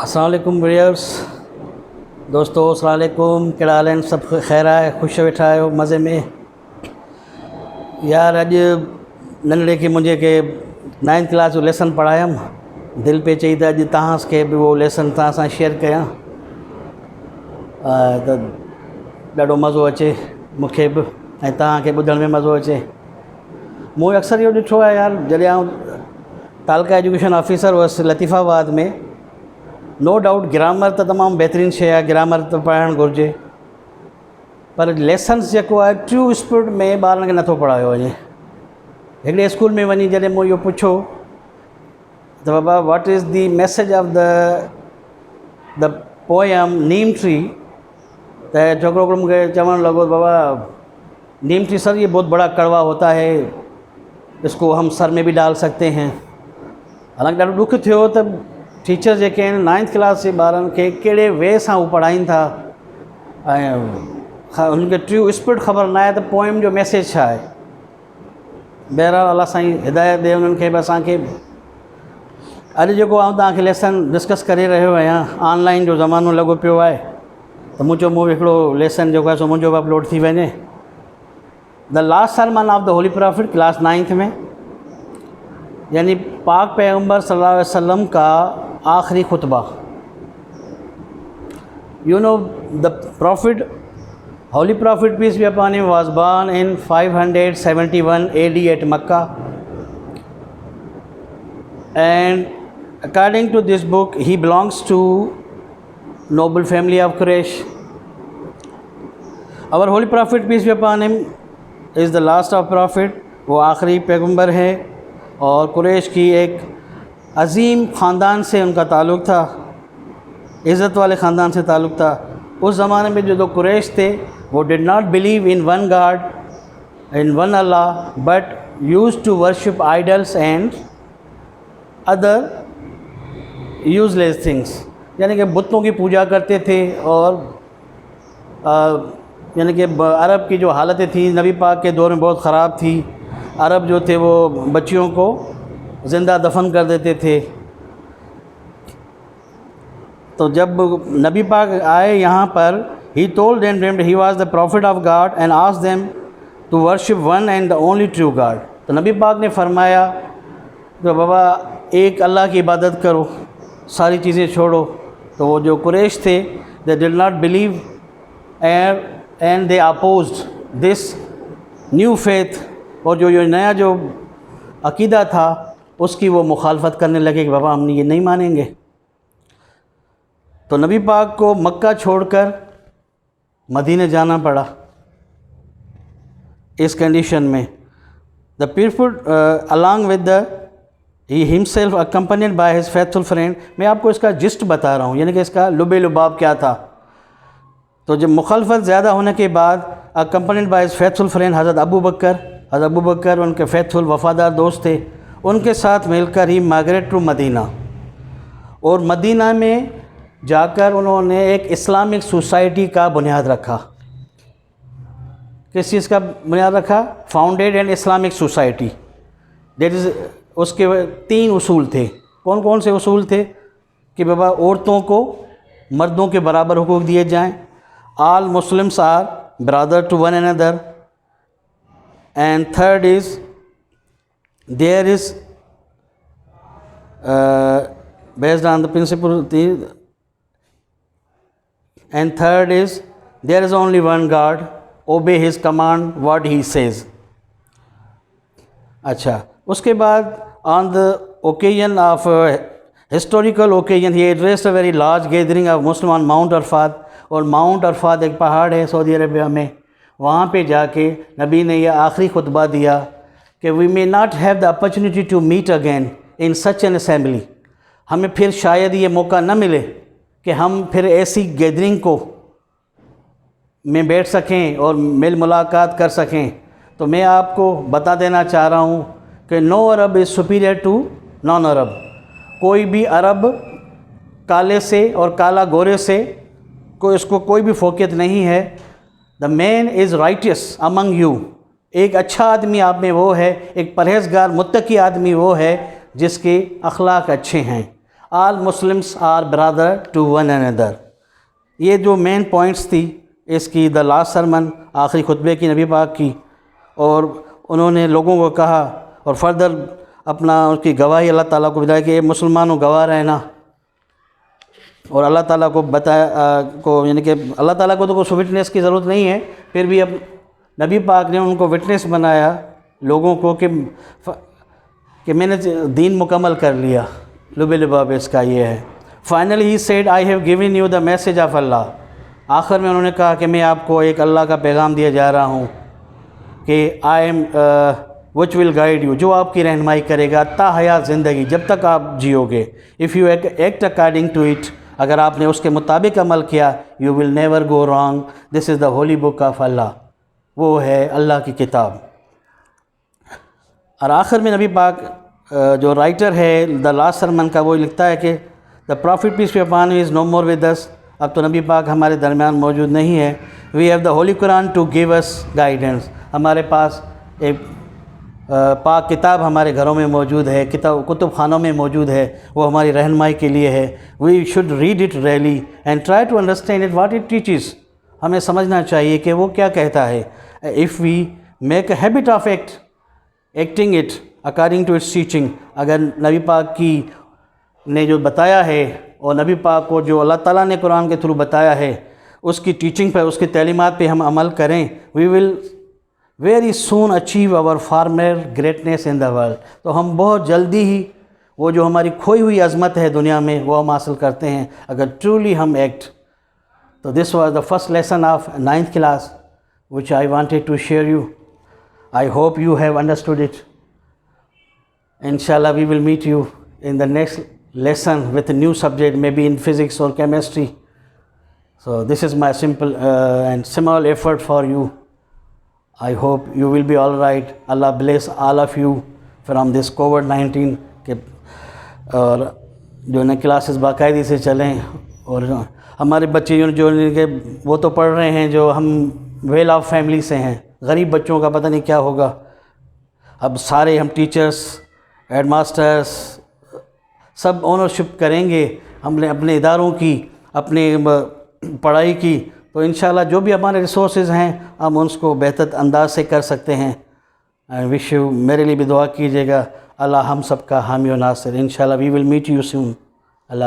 السلام علیکم ویئرس دوستو، السلام علیکم. کہڑا حال आहिनि؟ سب خیر आहे؟ ख़ुशि वेठा आहियो मज़े में? यार अॼु नंढड़े खे मुंहिंजे के 9th क्लास जो लेसन पढ़ायमि. दिलि पे चई त अॼु तव्हांखे बि उहो लेसन तव्हां सां शेयर कयां त ॾाढो मज़ो अचे मूंखे बि ऐं तव्हांखे ॿुधण में मज़ो अचे. मूं अक्सर इहो ॾिठो आहे यार, जॾहिं आउं तालका एजुकेशन ऑफिसर हुअसि लतीफ़ाबाद में, नो डाउट ग्रामर त तमामु बहितरीनु शइ आहे, ग्रामर त पढ़णु घुरिजे, पर लेसन्स जेको आहे ट्रू स्पिरिट में ॿारनि खे नथो पढ़ायो वञे. हिकिड़े स्कूल में वञी जॾहिं मूं इहो पुछो त बाबा what is the message of the poem neem tree, त छोकिरो मूंखे चवणु लॻो बाबा नीम ट्री सर ये बहुत बड़ा कड़वा होता है, इसको हम सर में भी डाल सकते हैं. हालांकि ॾाढो ॾुख थियो त टीचर जेके आहिनि 9th क्लास जे ॿारनि खे कहिड़े वे सां उहे पढ़ाइनि था ऐं उनखे ट्रू स्पिरिट ख़बर न आहे त पोइम जो मैसेज छा आहे. बहरहाल अलाह साईं हिदायत ॾे उन्हनि खे बि असांखे. अॼु जेको आउं तव्हांखे लेसन डिस्कस करे रहियो आहियां, ऑनलाइन जो ज़मानो लॻो पियो आहे त मूं चयो मूं हिकिड़ो लेसन जेको आहे सो मुंहिंजो बि अपलोड थी वञे. The last sermon of the holy prophet, class 9th में, यानी पाक पैगम्बर सल्लल्लाहु अलैहि वसल्लम का आखिरी खुतबा. You know the prophet, holy prophet peace be upon him was born in 571 AD at Makkah, and according to this book he belongs to noble family of Quraysh. Our holy prophet peace be upon him is the last of prophet, वो आखिरी पैगम्बर है और कुरैश की एक अज़ीम ख़ानदान से उनका ताल्लुक़ था, इज़्ज़त वाले ख़ानदान से ताल्लुक़ था. उस ज़माने में जो कुरैश थे वो did not believe in one God, in one Allah, but used to worship idols and other useless things. यानी कि बुतों की पूजा करते थे. और यानी कि अरब की जो हालतें थी नबी पाक के दौर में बहुत ख़राब थी. अरब जो थे वो बच्चियों को ज़िंदा दफन कर देते थे. तो जब नबी पाक आए यहाँ पर, he told them he was the prophet of God and asked them to worship one and the only true God. तो नबी पाक ने फरमाया तो बाबा एक अल्लाह की इबादत करो, सारी चीज़ें छोड़ो. तो वो जो कुरैश थे, they did not believe and they opposed this new faith. और जो नया जो अकीदा था उसकी वो मुखालफत करने लगे कि बाबा हम ये नहीं मानेंगे. तो नबी पाक को मक्का छोड़कर मदीने जाना पड़ा इस कंडीशन में. The people along with the he himself accompanied by his faithful friend. मैं आपको इसका जिस्ट बता रहा हूँ, यानी कि इसका लुबे लुबाब क्या था. तो जब मुखालफत ज़्यादा होने के बाद accompanied by his faithful friend हज़रत अबू बकर उनके फेथफुल वफ़ादार दोस्त थे, उनके साथ मिलकर ही माइग्रेट टू मदीना. और मदीना में जाकर उन्होंने एक इस्लामिक सोसाइटी का बुनियाद रखा. किस चीज़ का बुनियाद रखा? Founded and Islamic society. That is, उसके 3 उसूल थे. कौन कौन से उसूल थे? कि बाबा औरतों को मर्दों के बराबर हुकूक दिए जाएं, all Muslims are brother to one another, and third is there is based on the principle, and third is there is only one God, obey his command what he says. अच्छा, उसके बाद on the occasion of historical occasion he addressed a very large gathering of Muslim on Mount Arfat. और mount Arfat एक पहाड़ है Saudi Arabia में, वहाँ पे जाके नबी ने यह आखिरी खुतबा दिया कि we may not have the opportunity to meet again in such an assembly. हमें फिर शायद ये मौका न मिले कि हम फिर ऐसी गैदरिंग को में बैठ सकें और मेल मुलाकात कर सकें. तो मैं आपको बता देना चाह रहा हूँ कि no Arab is superior to non Arab. कोई भी अरब काले से और काला गोरे से इसको कोई भी फोकियत नहीं है. The man is righteous among you. एक अच्छा आदमी आप में वो है, एक परहेज़गार मुत्तकी आदमी वो है जिसके अखलाक अच्छे हैं. All Muslims are brother to one another. یہ جو مین پوائنٹس تھی اس کی دا لاسٹ سرمن آخری خطبے کی نبی پاک کی، اور انہوں نے لوگوں کو کہا اور فردر اپنا اس کی گواہی اللہ تعالیٰ کو بتایا کہ اے مسلمانوں گواہ رہنا، اور اللہ تعالیٰ کو بتایا یعنی کہ اللہ تعالیٰ کو تو کوئی وٹنس کی ضرورت نہیں ہے، پھر بھی اب نبی پاک نے ان کو وٹنس بنایا لوگوں کو کہ میں نے دین مکمل کر لیا. لب لباب اس کا یہ ہے. Finally he said I have given you the message of Allah. آخر میں انہوں نے کہا کہ میں آپ کو ایک اللہ کا پیغام دیا جا رہا ہوں کہ I am which will guide you, جو آپ کی رہنمائی کرے گا تا حیات زندگی، جب تک آپ جیو گے. If you act according to it, اگر آپ نے اس کے مطابق عمل کیا، you will never go wrong. This is the holy book of Allah, وہ ہے اللہ کی کتاب. اور آخر میں نبی پاک جو رائٹر ہے دا لاسٹ سرمن کا، وہ لکھتا ہے کہ the prophet peace be upon him is know more with us. اب تو نبی پاک ہمارے درمیان موجود نہیں ہے. We have the holy Quran to give us guidance. ہمارے پاس ایک پاک کتاب ہمارے گھروں میں موجود ہے، کتب خانوں میں موجود ہے، وہ ہماری رہنمائی کے لیے ہے. We should read it really and try to understand it what it teaches. ہمیں سمجھنا چاہیے کہ وہ کیا کہتا ہے. If we make a habit of acting it according to its teaching, اگر نبی پاک کی نے جو بتایا ہے اور نبی پاک کو جو اللہ تعالیٰ نے قرآن کے تھرو بتایا ہے اس کی ٹیچنگ پہ، اس کی تعلیمات پہ ہم عمل کریں، we will very soon achieve our former greatness in the world. تو ہم بہت جلدی ہی وہ جو ہماری کھوئی ہوئی عظمت ہے دنیا میں وہ ہم حاصل کرتے ہیں اگر ٹرولی ہم ایکٹ. تو this was the first lesson of 9th class which I wanted to share you. I hope you have understood it. Inshallah we will meet you in the next lesson with a new subject, maybe in physics or chemistry. So this is my simple and small effort for you. I hope you will be all right. Allah bless all of you from this COVID-19 اور جو ہے classes باقاعدگی سے چلیں. اور ہمارے بچے جو کہ وہ تو پڑھ رہے ہیں جو ہم ویل آف فیملی سے ہیں، غریب بچوں کا پتہ نہیں کیا ہوگا. اب سارے ہم ٹیچرز، ہیڈ ماسٹرز سب اونرشپ کریں گے ہم نے اپنے اداروں کی، اپنے پڑھائی کی. تو انشاءاللہ جو بھی ہمارے ریسورسز ہیں ہم اس کو بہتر انداز سے کر سکتے ہیں. وش یو، میرے لیے بھی دعا کیجیے گا. اللہ ہم سب کا حامی و ناصر. انشاءاللہ وی will meet you soon. Allah